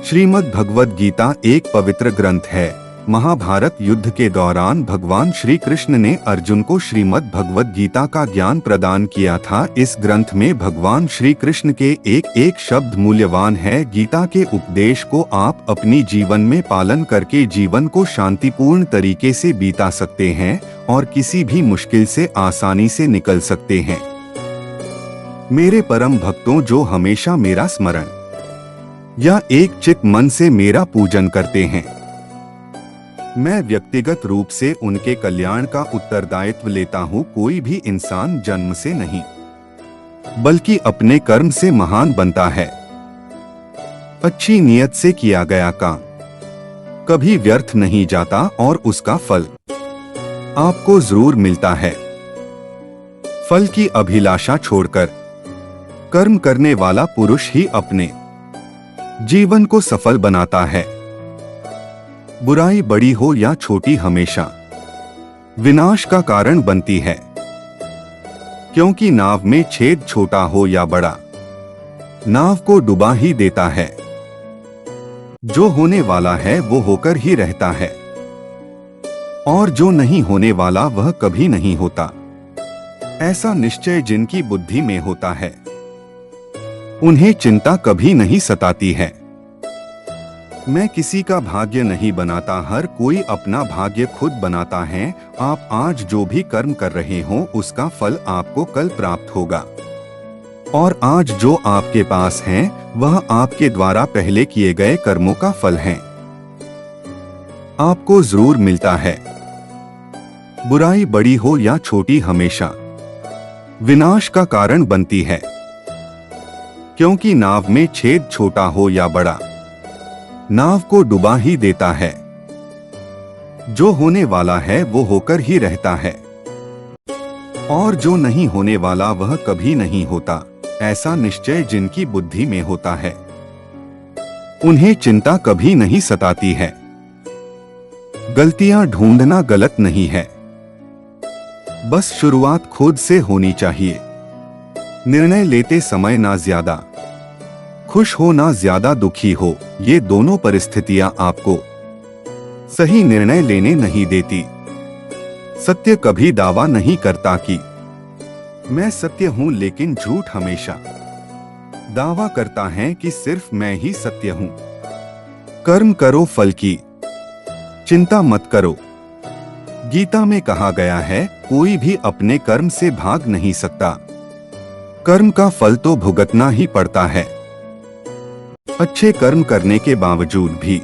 श्रीमद् भगवद गीता एक पवित्र ग्रंथ है। महाभारत युद्ध के दौरान भगवान श्री कृष्ण ने अर्जुन को श्रीमद् भगवद गीता का ज्ञान प्रदान किया था। इस ग्रंथ में भगवान श्री कृष्ण के एक एक शब्द मूल्यवान है। गीता के उपदेश को आप अपनी जीवन में पालन करके जीवन को शांतिपूर्ण तरीके से बीता सकते हैं और किसी भी मुश्किल से आसानी से निकल सकते हैं। मेरे परम भक्तों, जो हमेशा मेरा स्मरण या एक चित मन से मेरा पूजन करते हैं, मैं व्यक्तिगत रूप से उनके कल्याण का उत्तरदायित्व लेता हूँ। कोई भी इंसान जन्म से नहीं बल्कि अपने कर्म से महान बनता है। अच्छी नियत से किया गया काम कभी व्यर्थ नहीं जाता और उसका फल आपको जरूर मिलता है। फल की अभिलाषा छोड़कर कर्म करने वाला पुरुष ही अपने जीवन को सफल बनाता है। बुराई बड़ी हो या छोटी हमेशा विनाश का कारण बनती है, क्योंकि नाव में छेद छोटा हो या बड़ा नाव को डुबा ही देता है। जो होने वाला है वो होकर ही रहता है और जो नहीं होने वाला वह कभी नहीं होता। ऐसा निश्चय जिनकी बुद्धि में होता है उन्हें चिंता कभी नहीं सताती है। मैं किसी का भाग्य नहीं बनाता, हर कोई अपना भाग्य खुद बनाता है। आप आज जो भी कर्म कर रहे हो उसका फल आपको कल प्राप्त होगा और आज जो आपके पास है वह आपके द्वारा पहले किए गए कर्मों का फल है, आपको जरूर मिलता है। बुराई बड़ी हो या छोटी हमेशा विनाश का कारण बनती है, क्योंकि नाव में छेद छोटा हो या बड़ा नाव को डुबा ही देता है। जो होने वाला है वो होकर ही रहता है और जो नहीं होने वाला वह कभी नहीं होता। ऐसा निश्चय जिनकी बुद्धि में होता है उन्हें चिंता कभी नहीं सताती है। गलतियां ढूंढना गलत नहीं है, बस शुरुआत खुद से होनी चाहिए। निर्णय लेते समय ना ज्यादा खुश हो ना ज्यादा दुखी हो, ये दोनों परिस्थितियां आपको सही निर्णय लेने नहीं देती। सत्य कभी दावा नहीं करता कि मैं सत्य हूं, लेकिन झूठ हमेशा दावा करता है कि सिर्फ मैं ही सत्य हूं। कर्म करो, फल की चिंता मत करो। गीता में कहा गया है, कोई भी अपने कर्म से भाग नहीं सकता। कर्म का फल तो भुगतना ही पड़ता है। अच्छे कर्म करने के बावजूद भी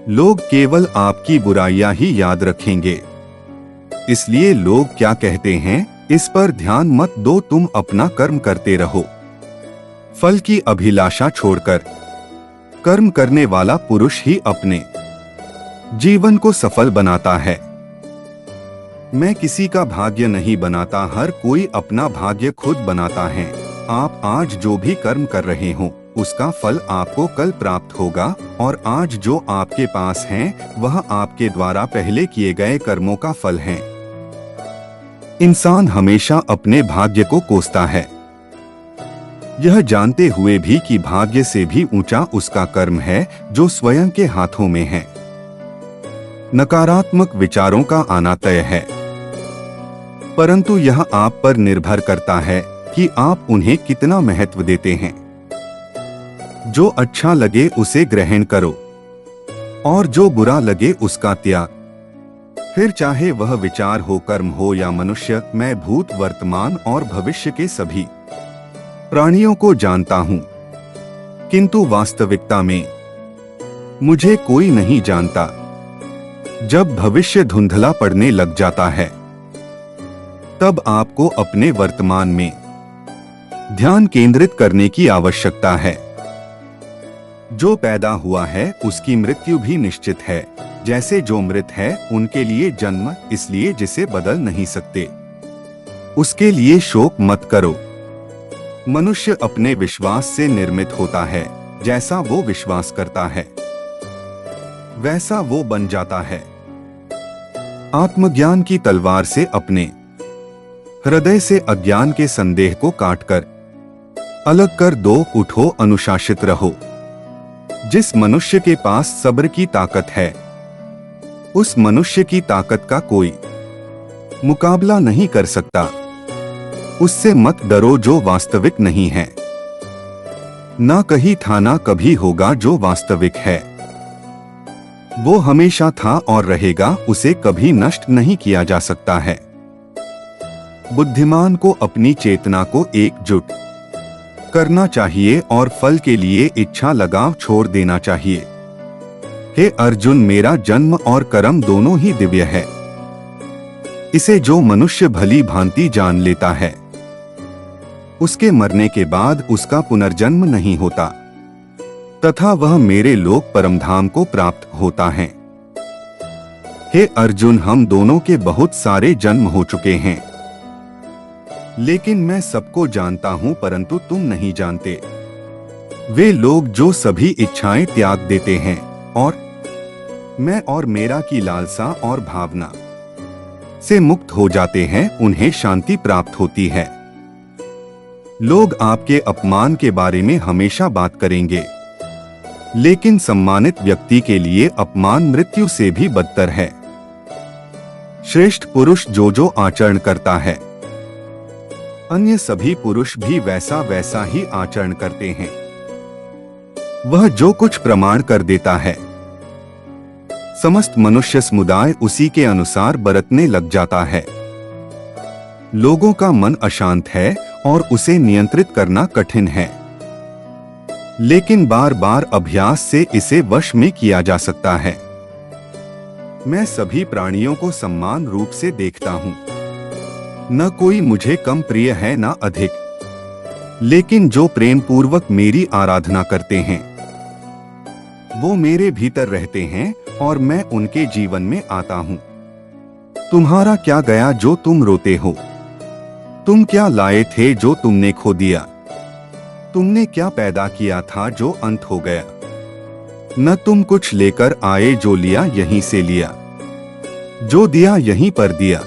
लोग केवल आपकी बुराइयां ही याद रखेंगे। इसलिए लोग क्या कहते हैं इस पर ध्यान मत दो, तुम अपना कर्म करते रहो। फल की अभिलाषा छोड़कर कर्म करने वाला पुरुष ही अपने जीवन को सफल बनाता है। मैं किसी का भाग्य नहीं बनाता, हर कोई अपना भाग्य खुद बनाता है। आप आज जो भी कर्म कर रहे हो उसका फल आपको कल प्राप्त होगा और आज जो आपके पास है वह आपके द्वारा पहले किए गए कर्मों का फल है। इंसान हमेशा अपने भाग्य को कोसता है, यह जानते हुए भी कि भाग्य से भी ऊंचा उसका कर्म है जो स्वयं के हाथों में है। नकारात्मक विचारों का आना तय है, परंतु यह आप पर निर्भर करता है कि आप उन्हें कितना महत्व देते हैं। जो अच्छा लगे उसे ग्रहण करो और जो बुरा लगे उसका त्याग। फिर चाहे वह विचार हो, कर्म हो या मनुष्य, मैं भूत, वर्तमान और भविष्य के सभी प्राणियों को जानता हूं, किंतु वास्तविकता में मुझे कोई नहीं जानता। जब भविष्य धुंधला पड़ने लग जाता है तब आपको अपने वर्तमान में ध्यान केंद्रित करने की आवश्यकता है। जो पैदा हुआ है उसकी मृत्यु भी निश्चित है। जैसे जो मृत है उनके लिए जन्म, इसलिए जिसे बदल नहीं सकते उसके लिए शोक मत करो। मनुष्य अपने विश्वास से निर्मित होता है, जैसा वो विश्वास करता है वैसा वो बन जाता है। आत्मज्ञान की तलवार से अपने हृदय से अज्ञान के संदेह को काटकर अलग कर दो। उठो, अनुशासित रहो। जिस मनुष्य के पास सब्र की ताकत है, उस मनुष्य की ताकत का कोई मुकाबला नहीं कर सकता। उससे मत डरो जो वास्तविक नहीं है। ना कहीं था ना कभी होगा जो वास्तविक है। वो हमेशा था और रहेगा, उसे कभी नष्ट नहीं किया जा सकता है। बुद्धिमान को अपनी चेतना को एकजुट करना चाहिए और फल के लिए इच्छा लगाव छोड़ देना चाहिए। हे अर्जुन, मेरा जन्म और कर्म दोनों ही दिव्य है। इसे जो मनुष्य भली भांति जान लेता है, उसके मरने के बाद उसका पुनर्जन्म नहीं होता तथा वह मेरे लोक परमधाम को प्राप्त होता है। हे अर्जुन, हम दोनों के बहुत सारे जन्म हो चुके हैं, लेकिन मैं सबको जानता हूं, परंतु तुम नहीं जानते। वे लोग जो सभी इच्छाएं त्याग देते हैं और मैं और मेरा की लालसा और भावना से मुक्त हो जाते हैं, उन्हें शांति प्राप्त होती है। लोग आपके अपमान के बारे में हमेशा बात करेंगे, लेकिन सम्मानित व्यक्ति के लिए अपमान मृत्यु से भी बदतर है। श्रेष्ठ पुरुष जो आचरण करता है, अन्य सभी पुरुष भी वैसा वैसा ही आचरण करते हैं। वह जो कुछ प्रमाण कर देता है, समस्त मनुष्य समुदाय उसी के अनुसार बरतने लग जाता है। लोगों का मन अशांत है और उसे नियंत्रित करना कठिन है, लेकिन बार बार अभ्यास से इसे वश में किया जा सकता है। मैं सभी प्राणियों को समान रूप से देखता हूँ। न कोई मुझे कम प्रिय है न अधिक, लेकिन जो प्रेम पूर्वक मेरी आराधना करते हैं, वो मेरे भीतर रहते हैं और मैं उनके जीवन में आता हूँ। तुम्हारा क्या गया जो तुम रोते हो? तुम क्या लाए थे जो तुमने खो दिया? तुमने क्या पैदा किया था जो अंत हो गया? न तुम कुछ लेकर आए, जो लिया यहीं से लिया, जो दिया यहीं पर दिया,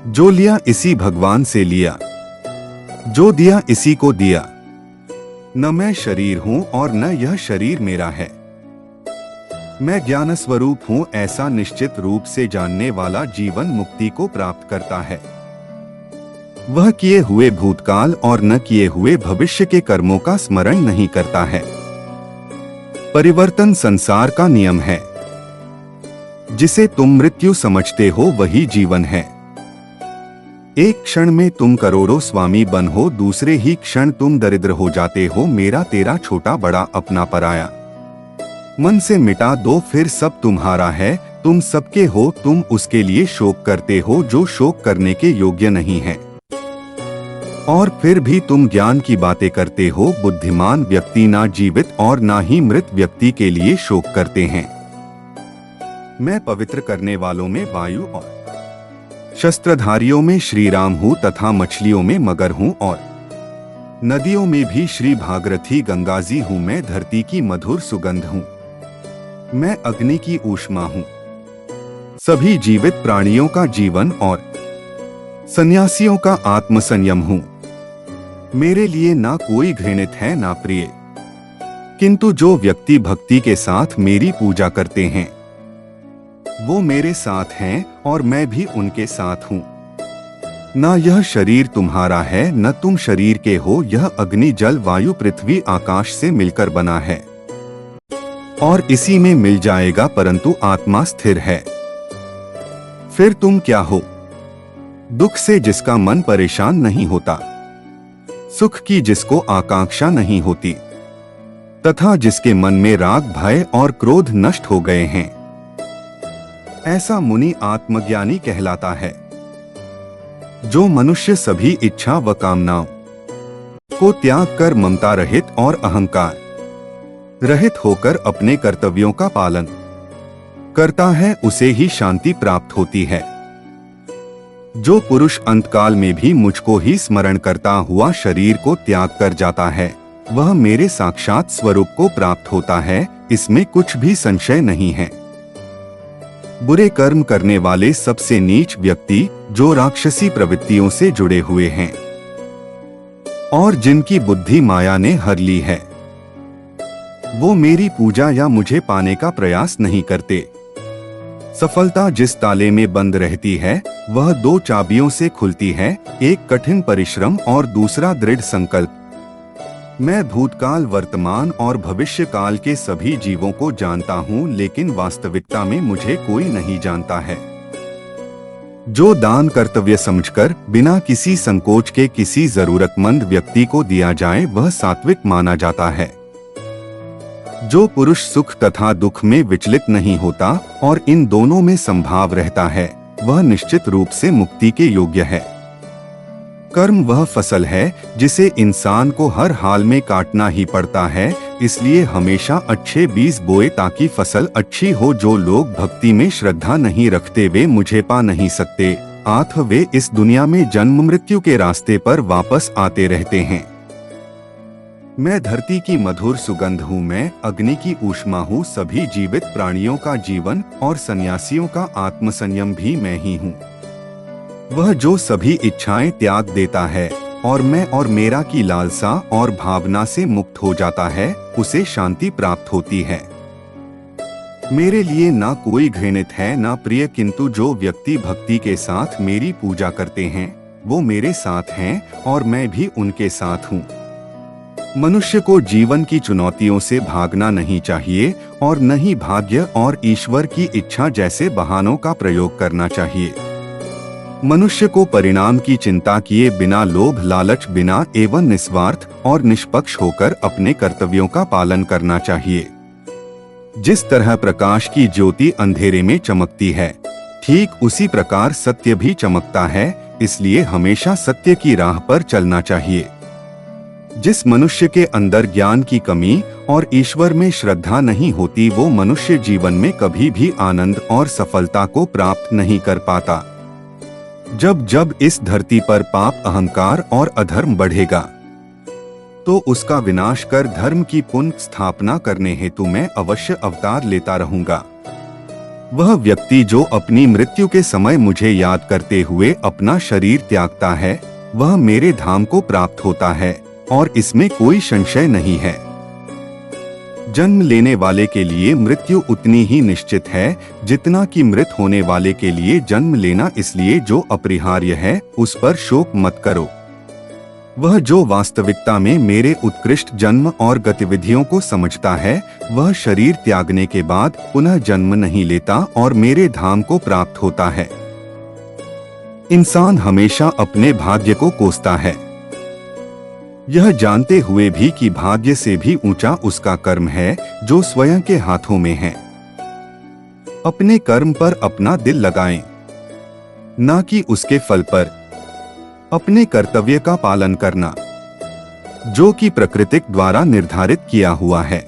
जो लिया इसी भगवान से लिया, जो दिया इसी को दिया। न मैं शरीर हूं और न यह शरीर मेरा है। मैं ज्ञान स्वरूप हूं, ऐसा निश्चित रूप से जानने वाला जीवन मुक्ति को प्राप्त करता है। वह किए हुए भूतकाल और न किए हुए भविष्य के कर्मों का स्मरण नहीं करता है। परिवर्तन संसार का नियम है। जिसे तुम मृत्यु समझते हो वही जीवन है। एक क्षण में तुम करोड़ों स्वामी बन हो, दूसरे ही क्षण तुम दरिद्र हो जाते हो। मेरा तेरा छोटा बड़ा अपना पराया मन से मिटा दो, फिर सब तुम्हारा है, तुम सबके हो। तुम उसके लिए शोक करते हो जो शोक करने के योग्य नहीं है, और फिर भी तुम ज्ञान की बातें करते हो। बुद्धिमान व्यक्ति ना जीवित और ना ही मृत व्यक्ति के लिए शोक करते हैं। मैं पवित्र करने वालों में वायु और शस्त्रधारियों में श्री राम हूँ तथा मछलियों में मगर हूँ और नदियों में भी श्री भागीरथी गंगाजी हूँ। मैं धरती की मधुर सुगंध हूँ, मैं अग्नि की ऊष्मा हूँ। सभी जीवित प्राणियों का जीवन और सन्यासियों का आत्मसंयम हूँ। मेरे लिए ना कोई घृणित है ना प्रिय, किंतु जो व्यक्ति भक्ति के साथ मेरी पूजा करते हैं, वो मेरे साथ हैं और मैं भी उनके साथ हूँ। न यह शरीर तुम्हारा है न तुम शरीर के हो। यह अग्नि जल वायु पृथ्वी आकाश से मिलकर बना है और इसी में मिल जाएगा, परंतु आत्मा स्थिर है। फिर तुम क्या हो? दुख से जिसका मन परेशान नहीं होता, सुख की जिसको आकांक्षा नहीं होती, तथा जिसके मन में राग भय और क्रोध नष्ट हो गए हैं, ऐसा मुनि आत्मज्ञानी कहलाता है। जो मनुष्य सभी इच्छा व कामनाओं को त्याग कर ममता रहित और अहंकार रहित होकर अपने कर्तव्यों का पालन करता है, उसे ही शांति प्राप्त होती है। जो पुरुष अंतकाल में भी मुझको ही स्मरण करता हुआ शरीर को त्याग कर जाता है, वह मेरे साक्षात स्वरूप को प्राप्त होता है, इसमें कुछ भी संशय नहीं है। बुरे कर्म करने वाले सबसे नीच व्यक्ति जो राक्षसी प्रवृत्तियों से जुड़े हुए हैं और जिनकी बुद्धि माया ने हर ली है, वो मेरी पूजा या मुझे पाने का प्रयास नहीं करते। सफलता जिस ताले में बंद रहती है वह 2 चाबियों से खुलती है, एक कठिन परिश्रम और दूसरा दृढ़ संकल्प। मैं भूतकाल, वर्तमान और भविष्य काल के सभी जीवों को जानता हूँ, लेकिन वास्तविकता में मुझे कोई नहीं जानता है। जो दान कर्तव्य समझकर बिना किसी संकोच के किसी जरूरतमंद व्यक्ति को दिया जाए वह सात्विक माना जाता है। जो पुरुष सुख तथा दुख में विचलित नहीं होता और इन दोनों में संभाव रहता है वह निश्चित रूप से मुक्ति के योग्य है। कर्म वह फसल है जिसे इंसान को हर हाल में काटना ही पड़ता है, इसलिए हमेशा अच्छे बीज बोए ताकि फसल अच्छी हो। जो लोग भक्ति में श्रद्धा नहीं रखते वे मुझे पा नहीं सकते, अतः वे इस दुनिया में जन्म मृत्यु के रास्ते पर वापस आते रहते हैं। मैं धरती की मधुर सुगंध हूँ, मैं अग्नि की ऊष्मा हूँ, सभी जीवित प्राणियों का जीवन और सन्यासियों का आत्मसंयम भी मैं ही हूँ। वह जो सभी इच्छाएं त्याग देता है और मैं और मेरा की लालसा और भावना से मुक्त हो जाता है उसे शांति प्राप्त होती है। मेरे लिए ना कोई घृणित है ना प्रिय, किंतु जो व्यक्ति भक्ति के साथ मेरी पूजा करते हैं वो मेरे साथ हैं और मैं भी उनके साथ हूँ। मनुष्य को जीवन की चुनौतियों से भागना नहीं चाहिए और न ही भाग्य और ईश्वर की इच्छा जैसे बहानों का प्रयोग करना चाहिए। मनुष्य को परिणाम की चिंता किए बिना, लोभ लालच बिना एवं निस्वार्थ और निष्पक्ष होकर अपने कर्तव्यों का पालन करना चाहिए। जिस तरह प्रकाश की ज्योति अंधेरे में चमकती है, ठीक उसी प्रकार सत्य भी चमकता है, इसलिए हमेशा सत्य की राह पर चलना चाहिए। जिस मनुष्य के अंदर ज्ञान की कमी और ईश्वर में श्रद्धा नहीं होती वो मनुष्य जीवन में कभी भी आनंद और सफलता को प्राप्त नहीं कर पाता। जब जब इस धरती पर पाप, अहंकार और अधर्म बढ़ेगा तो उसका विनाश कर धर्म की पुनः स्थापना करने हेतु मैं अवश्य अवतार लेता रहूंगा। वह व्यक्ति जो अपनी मृत्यु के समय मुझे याद करते हुए अपना शरीर त्यागता है वह मेरे धाम को प्राप्त होता है और इसमें कोई संशय नहीं है। जन्म लेने वाले के लिए मृत्यु उतनी ही निश्चित है जितना कि मृत होने वाले के लिए जन्म लेना, इसलिए जो अपरिहार्य है उस पर शोक मत करो। वह जो वास्तविकता में मेरे उत्कृष्ट जन्म और गतिविधियों को समझता है वह शरीर त्यागने के बाद पुनः जन्म नहीं लेता और मेरे धाम को प्राप्त होता है। इंसान हमेशा अपने भाग्य को कोसता है, यह जानते हुए भी कि भाग्य से भी ऊंचा उसका कर्म है जो स्वयं के हाथों में है। अपने कर्म पर अपना दिल लगाएं, ना कि उसके फल पर। अपने कर्तव्य का पालन करना जो कि प्रकृति द्वारा निर्धारित किया हुआ है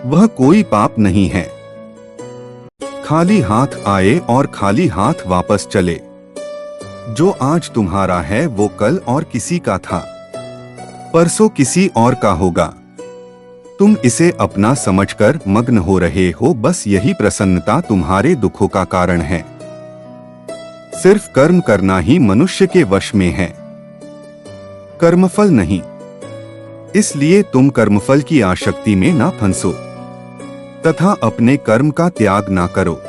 वह कोई पाप नहीं है। खाली हाथ आए और खाली हाथ वापस चले। जो आज तुम्हारा है वो कल और किसी का था, परसों किसी और का होगा। तुम इसे अपना समझकर मग्न हो रहे हो, बस यही प्रसन्नता तुम्हारे दुखों का कारण है। सिर्फ कर्म करना ही मनुष्य के वश में है, कर्मफल नहीं। इसलिए तुम कर्मफल की आसक्ति में ना फंसो तथा अपने कर्म का त्याग ना करो।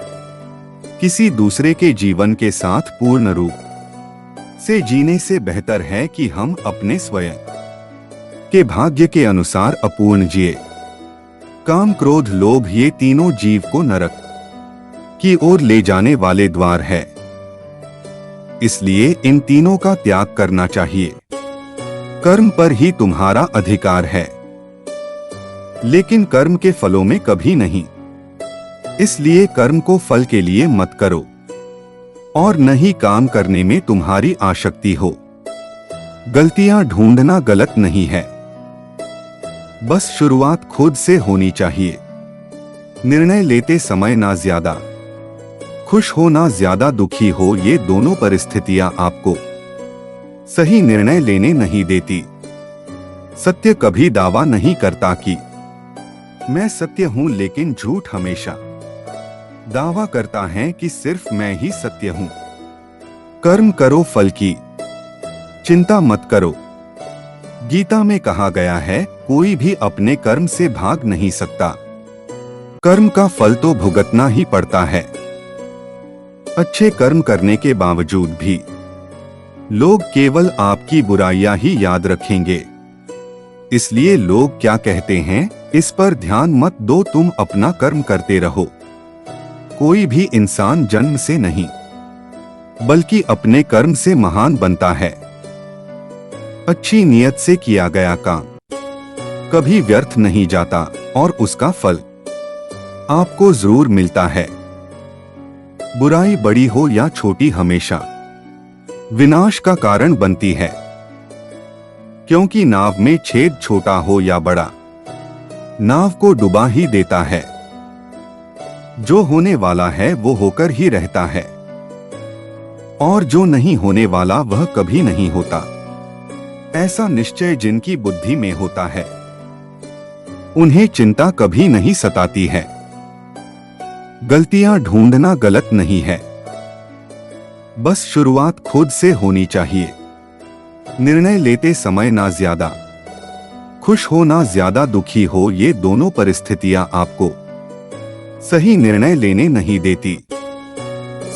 किसी दूसरे के जीवन के साथ पूर्ण रूप से जीने से बेहतर है कि हम अपने स्वयं के भाग्य के अनुसार अपूर्ण जिए। काम, क्रोध, लोभ ये तीनों जीव को नरक की ओर ले जाने वाले द्वार है, इसलिए इन तीनों का त्याग करना चाहिए। कर्म पर ही तुम्हारा अधिकार है, लेकिन कर्म के फलों में कभी नहीं। इसलिए कर्म को फल के लिए मत करो और न ही काम करने में तुम्हारी आसक्ति हो। गलतियां ढूंढना गलत नहीं है, बस शुरुआत खुद से होनी चाहिए। निर्णय लेते समय ना ज्यादा खुश हो ना ज्यादा दुखी हो, ये दोनों परिस्थितियां आपको सही निर्णय लेने नहीं देती। सत्य कभी दावा नहीं करता कि मैं सत्य हूं, लेकिन झूठ हमेशा दावा करता है कि सिर्फ मैं ही सत्य हूं। कर्म करो, फल की चिंता मत करो। गीता में कहा गया है, कोई भी अपने कर्म से भाग नहीं सकता। कर्म का फल तो भुगतना ही पड़ता है। अच्छे कर्म करने के बावजूद भी लोग केवल आपकी बुराइयां ही याद रखेंगे। इसलिए लोग क्या कहते हैं, इस पर ध्यान मत दो, तुम अपना कर्म करते रहो। कोई भी इंसान जन्म से नहीं बल्कि अपने कर्म से महान बनता है। अच्छी नियत से किया गया काम कभी व्यर्थ नहीं जाता और उसका फल आपको जरूर मिलता है। बुराई बड़ी हो या छोटी हमेशा विनाश का कारण बनती है, क्योंकि नाव में छेद छोटा हो या बड़ा, नाव को डुबा ही देता है। जो होने वाला है वो होकर ही रहता है, और जो नहीं होने वाला वह कभी नहीं होता। ऐसा निश्चय जिनकी बुद्धि में होता है, उन्हें चिंता कभी नहीं सताती है। गलतियां ढूंढना गलत नहीं है, बस शुरुआत खुद से होनी चाहिए। निर्णय लेते समय ना ज्यादा खुश हो ना ज्यादा दुखी हो, ये दोनों परिस्थितियां आपको सही निर्णय लेने नहीं देती।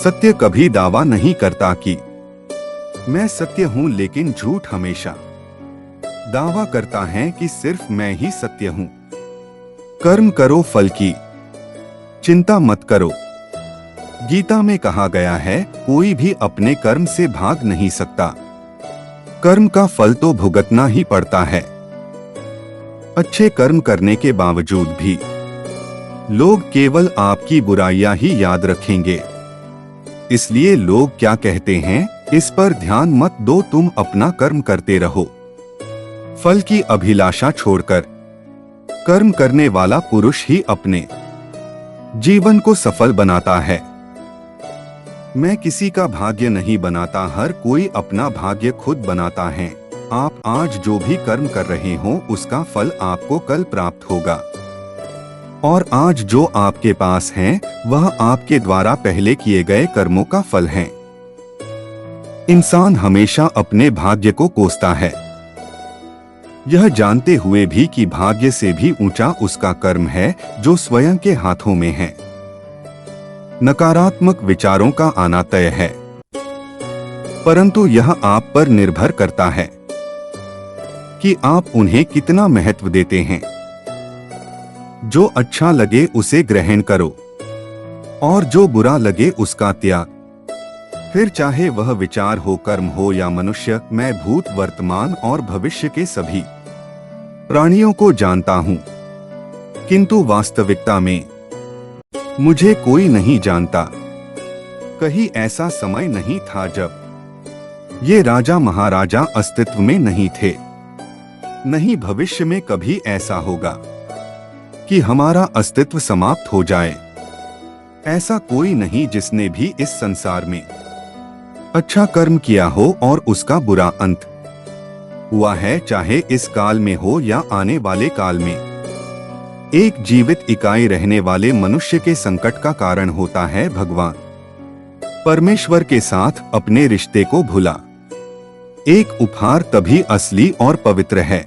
सत्य कभी दावा नहीं करता कि मैं सत्य हूं, लेकिन झूठ हमेशा दावा करता है कि सिर्फ मैं ही सत्य हूं। कर्म करो, फल की चिंता मत करो। गीता में कहा गया है, कोई भी अपने कर्म से भाग नहीं सकता। कर्म का फल तो भुगतना ही पड़ता है। अच्छे कर्म करने के बावजूद भी लोग केवल आपकी बुराइयां ही याद रखेंगे। इसलिए लोग क्या कहते हैं, इस पर ध्यान मत दो, तुम अपना कर्म करते रहो। फल की अभिलाषा छोड़कर कर्म करने वाला पुरुष ही अपने जीवन को सफल बनाता है। मैं किसी का भाग्य नहीं बनाता, हर कोई अपना भाग्य खुद बनाता है। आप आज जो भी कर्म कर रहे हो उसका फल आपको कल प्राप्त होगा, और आज जो आपके पास है वह आपके द्वारा पहले किए गए कर्मों का फल है। इंसान हमेशा अपने भाग्य को कोसता है, यह जानते हुए भी कि भाग्य से भी ऊंचा उसका कर्म है जो स्वयं के हाथों में है। नकारात्मक विचारों का आना तय है, परंतु यह आप पर निर्भर करता है कि आप उन्हें कितना महत्व देते हैं। जो अच्छा लगे उसे ग्रहण करो, और जो बुरा लगे उसका त्याग। फिर चाहे वह विचार हो, कर्म हो या मनुष्य, मैं भूत, वर्तमान और भविष्य के सभी प्राणियों को जानता हूं, किंतु वास्तविकता में मुझे कोई नहीं जानता। कहीं ऐसा समय नहीं था जब ये राजा महाराजा अस्तित्व में नहीं थे। नहीं भविष्य में कभी ऐसा होगा कि हमारा अस्तित्व समाप्त हो जाए। ऐसा कोई नहीं जिसने भी इस संसार में अच्छा कर्म किया हो और उसका बुरा अंत हुआ है, चाहे इस काल में हो या आने वाले काल में। एक जीवित इकाई रहने वाले मनुष्य के संकट का कारण होता है भगवान परमेश्वर के साथ अपने रिश्ते को भूला। एक उपहार तभी असली और पवित्र है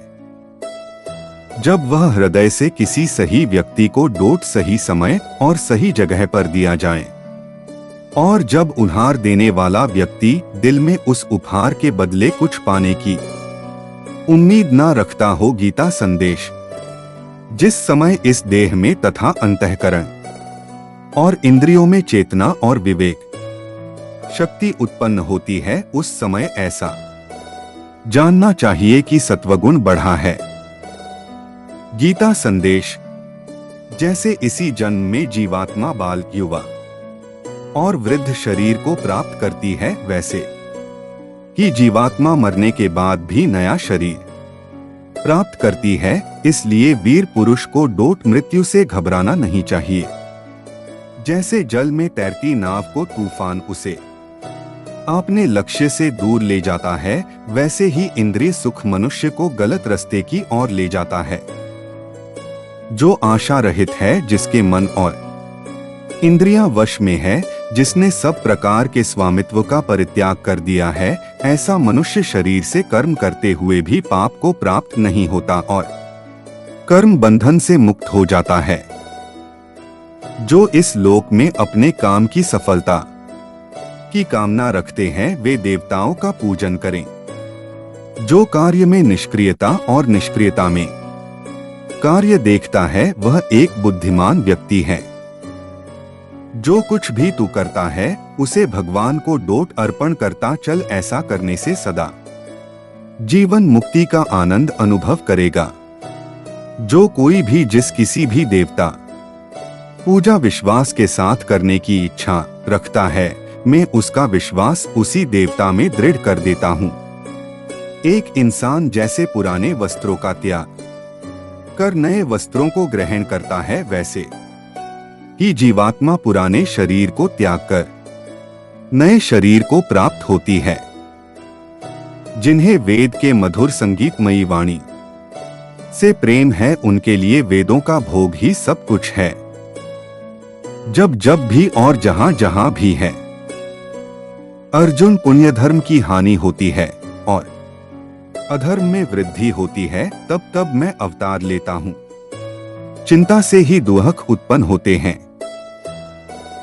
जब वह हृदय से किसी सही व्यक्ति को डोट सही समय और सही जगह पर दिया जाए, और जब उपहार देने वाला व्यक्ति दिल में उस उपहार के बदले कुछ पाने की उम्मीद न रखता हो। गीता संदेश। जिस समय इस देह में तथा अंतःकरण और इंद्रियों में चेतना और विवेक शक्ति उत्पन्न होती है, उस समय ऐसा जानना चाहिए कि सत्वगुण बढ़ा है। गीता संदेश। जैसे इसी जन्म में जीवात्मा बालक, युवा और वृद्ध शरीर को प्राप्त करती है, वैसे ही जीवात्मा मरने के बाद भी नया शरीर प्राप्त करती है। इसलिए वीर पुरुष को डोट मृत्यु से घबराना नहीं चाहिए। जैसे जल में तैरती नाव को तूफान उसे अपने लक्ष्य से दूर ले जाता है, वैसे ही इंद्रिय सुख मनुष्य को गलत रास्ते की ओर ले जाता है। जो आशा रहित है, जिसके मन और इंद्रियां वश में है, जिसने सब प्रकार के स्वामित्व का परित्याग कर दिया है, ऐसा मनुष्य शरीर से कर्म करते हुए भी पाप को प्राप्त नहीं होता और कर्म बंधन से मुक्त हो जाता है। जो इस लोक में अपने काम की सफलता की कामना रखते हैं वे देवताओं का पूजन करें। जो कार्य में निष्क्रियता और निष्क्रियता में कार्य देखता है वह एक बुद्धिमान व्यक्ति है। जो कुछ भी तू करता है उसे भगवान को डोट अर्पण करता चल, ऐसा करने से सदा जीवन मुक्ति का आनंद अनुभव करेगा। जो कोई भी जिस किसी भी देवता पूजा विश्वास के साथ करने की इच्छा रखता है, मैं उसका विश्वास उसी देवता में दृढ़ कर देता हूँ। एक इंसान जैसे पुराने वस्त्रों का त्याग कर नए वस्त्रों को ग्रहण करता है, वैसे ही जीवात्मा पुराने शरीर को त्याग कर नए शरीर को प्राप्त होती है। जिन्हें वेद के मधुर संगीतमयी वाणी से प्रेम है उनके लिए वेदों का भोग ही सब कुछ है। जब जब भी और जहां जहां भी है अर्जुन, पुण्य धर्म की हानि होती है और अधर्म में वृद्धि होती है, तब तब मैं अवतार लेता हूं। चिंता से ही दुख उत्पन्न होते हैं,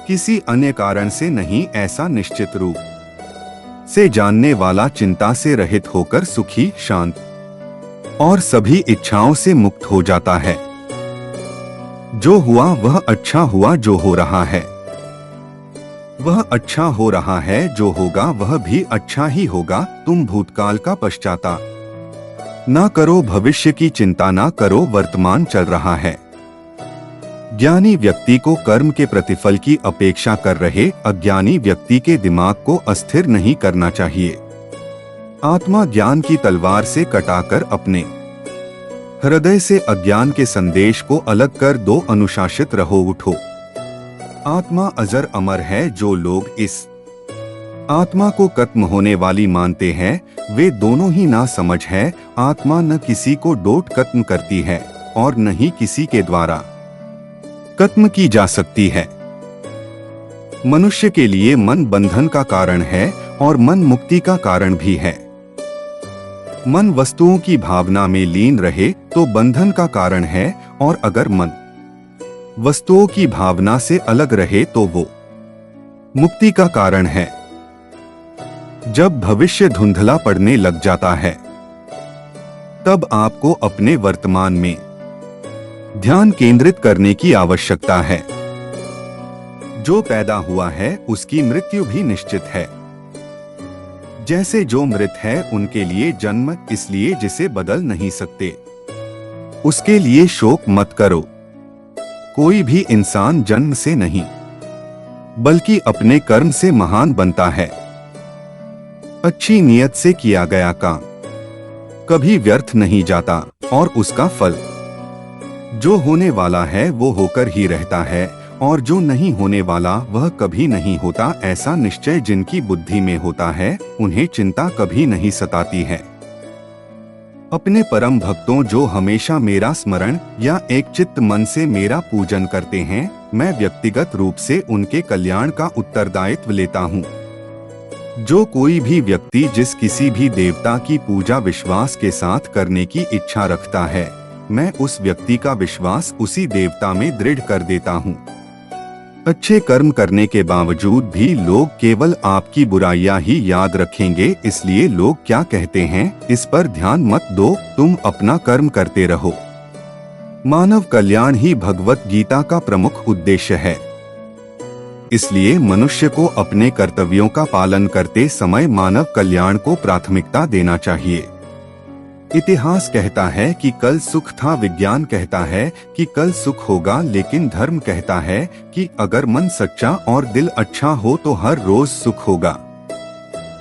किसी अन्य कारण से नहीं। ऐसा निश्चित रूप से जानने वाला चिंता से रहित होकर सुखी, शांत और सभी इच्छाओं से मुक्त हो जाता है। जो हुआ वह अच्छा हुआ, जो हो रहा है वह अच्छा हो रहा है, जो होगा वह भी अच्छा ही होगा। तुम भूतकाल का पश्चाताप ना करो, भविष्य की चिंता ना करो, वर्तमान चल रहा है। ज्ञानी व्यक्ति को कर्म के प्रतिफल की अपेक्षा कर रहे अज्ञानी व्यक्ति के दिमाग को अस्थिर नहीं करना चाहिए। आत्मा ज्ञान की तलवार से कटाकर अपने हृदय से अज्ञान के संदेश को अलग कर दो, अनुशासित रहो, उठो। आत्मा अजर अमर है। जो लोग इस आत्मा को खत्म होने वाली मानते हैं वे दोनों ही ना समझ है। आत्मा न किसी को डोट खत्म करती है और न ही किसी के द्वारा खत्म की जा सकती है। मनुष्य के लिए मन बंधन का कारण है और मन मुक्ति का कारण भी है। मन वस्तुओं की भावना में लीन रहे तो बंधन का कारण है, और अगर मन वस्तुओं की भावना से अलग रहे तो वो मुक्ति का कारण है। जब भविष्य धुंधला पड़ने लग जाता है तब आपको अपने वर्तमान में ध्यान केंद्रित करने की आवश्यकता है। जो पैदा हुआ है उसकी मृत्यु भी निश्चित है। जैसे जो मृत है उनके लिए जन्म इसलिए जिसे बदल नहीं सकते, उसके लिए शोक मत करो। कोई भी इंसान जन्म से नहीं बल्कि अपने कर्म से महान बनता है। अच्छी नियत से किया गया काम कभी व्यर्थ नहीं जाता और उसका फल जो होने वाला है वो होकर ही रहता है, और जो नहीं होने वाला वह कभी नहीं होता। ऐसा निश्चय जिनकी बुद्धि में होता है उन्हें चिंता कभी नहीं सताती है। अपने परम भक्तों जो हमेशा मेरा स्मरण या एक चित्त मन से मेरा पूजन करते हैं, मैं व्यक्तिगत रूप से उनके कल्याण का उत्तरदायित्व लेता हूँ। जो कोई भी व्यक्ति जिस किसी भी देवता की पूजा विश्वास के साथ करने की इच्छा रखता है, मैं उस व्यक्ति का विश्वास उसी देवता में दृढ़ कर देता हूँ। अच्छे कर्म करने के बावजूद भी लोग केवल आपकी बुराइयां ही याद रखेंगे, इसलिए लोग क्या कहते हैं इस पर ध्यान मत दो, तुम अपना कर्म करते रहो। मानव कल्याण ही भगवत गीता का प्रमुख उद्देश्य है। इसलिए मनुष्य को अपने कर्तव्यों का पालन करते समय मानव कल्याण को प्राथमिकता देना चाहिए। इतिहास कहता है कि कल सुख था, विज्ञान कहता है कि कल सुख होगा, लेकिन धर्म कहता है कि अगर मन सच्चा और दिल अच्छा हो तो हर रोज सुख होगा।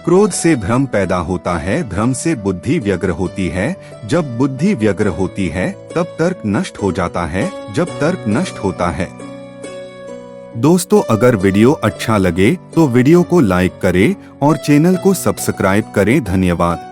क्रोध से भ्रम पैदा होता है, भ्रम से बुद्धि व्यग्र होती है, जब बुद्धि व्यग्र होती है तब तर्क नष्ट हो जाता है, जब तर्क नष्ट होता है। दोस्तों, अगर वीडियो अच्छा लगे तो वीडियो को लाइक करें और चैनल को सब्सक्राइब करें। धन्यवाद।